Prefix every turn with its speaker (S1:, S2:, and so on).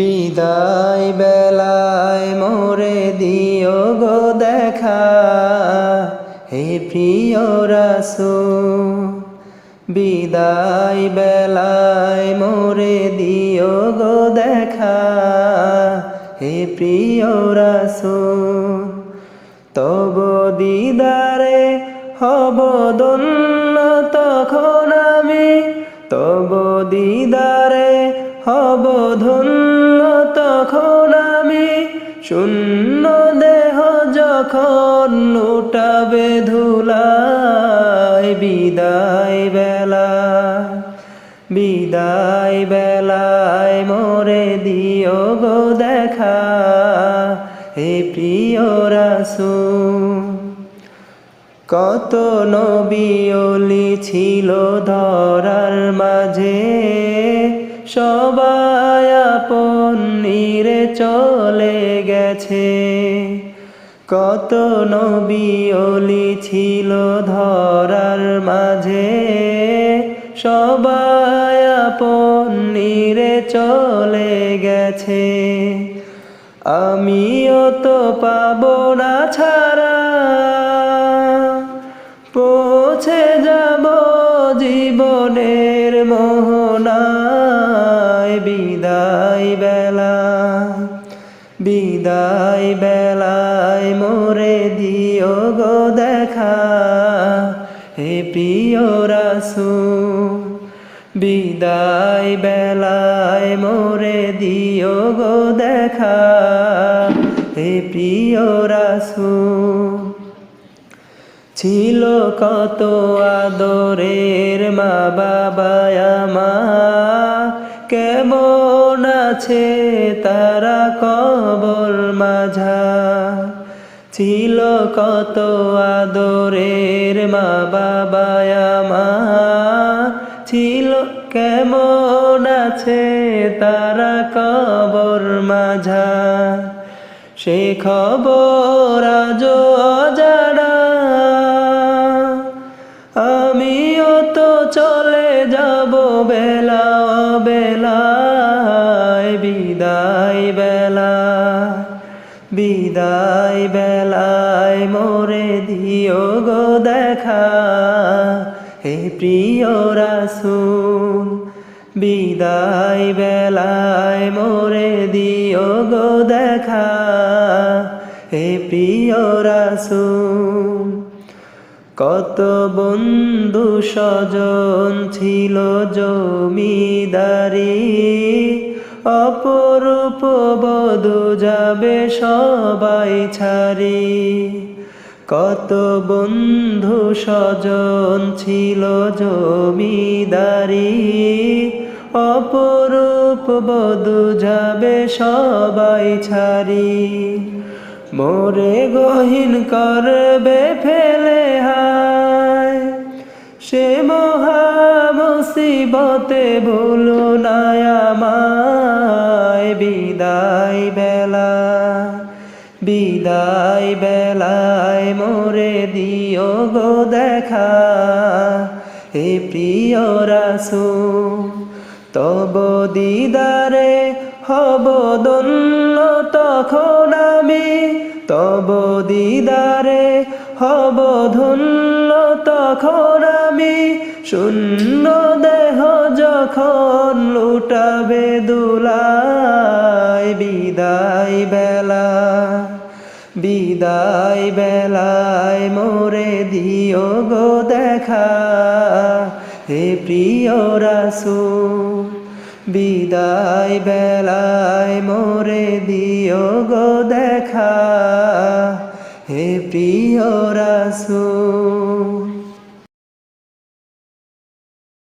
S1: বিদায় বেলায় মোরে দিও গো দেখা, হে প্রিয় রাসূল। বিদায় বেলায় মোরে দিও গো দেখা, হে প্রিয় রাসূল। তব দিদারে হব ধন্য তখন আমি, তব দিদারে হব ধন্য তখন আমি। শূন্য দেহ যখন লুটাবে ধুলায়, বিদায় বেলায়, বিদায় বেলায় মোরে দিও গো দেখা, হে প্রিয় রাসূল। কত নবী ওলি ছিল ধরার মাঝে, সবাই আপন নিরে চলে গেছে। কত নবী ওলি ছিল ধরার মাঝে, সবাই আপন নিরে চলে গেছে। আমিও তো পাবো না ছাড়া, পৌঁছে যাব জীবনের মোহনায়। বিদায় বেলায়, বিদায় বেলায় মোরে দিও গো দেখা, হে প্রিয় রাসূল। বিদায় বেলায় মোরে দিও গো দেখা, হে প্রিয় রাসূল। ছিল কত আদরের মা বাবা আমার, কেমন আছে তারা কবর মাঝার। ছিল কত আদরের মা বাবা আমার, ছিল কেমন আছে তারা কবর মাঝার। সে খবর আজও অজানা, আমিও তো চলে যাব বেলা বেলায়। বিদায় বেলায়, বিদায় বেলায় মোরে দিও গো দেখা, হে প্রিয় রাসূল। বিদায় বেলায় মোরে দিও গো দেখা, হে প্রিয় রাসূল। কত বন্ধু স্বজন ছিল জমিদারি, অপরূপ বধূ যাবে সবাই ছাড়ি। কত বন্ধু স্বজন ছিল জমিদারি, অপরূপ বধূ যাবে সবাই ছাড়ি। মোরে গহীন করবে ফেলে হায়, সে মহা মুসিবতে ভুলো না আমায়। বিদায় বেলায়, বিদায় বেলায় মোরে দিও গো দেখা, হে প্রিয় রাসূল। তব দিদারে হব ধন্য তখন আমি, তব দিদারে হব ধন্য তখন আমি। শূন্য দেহ যখন লুটাবে ধুলায়, বিদায় বেলায়, বিদায় বেলায় মোরে দিও গো দেখা, হে প্রিয় রাসূল। বিদায় বেলায় মোরে দিও গো দেখা, হে প্রিয় রাসূল।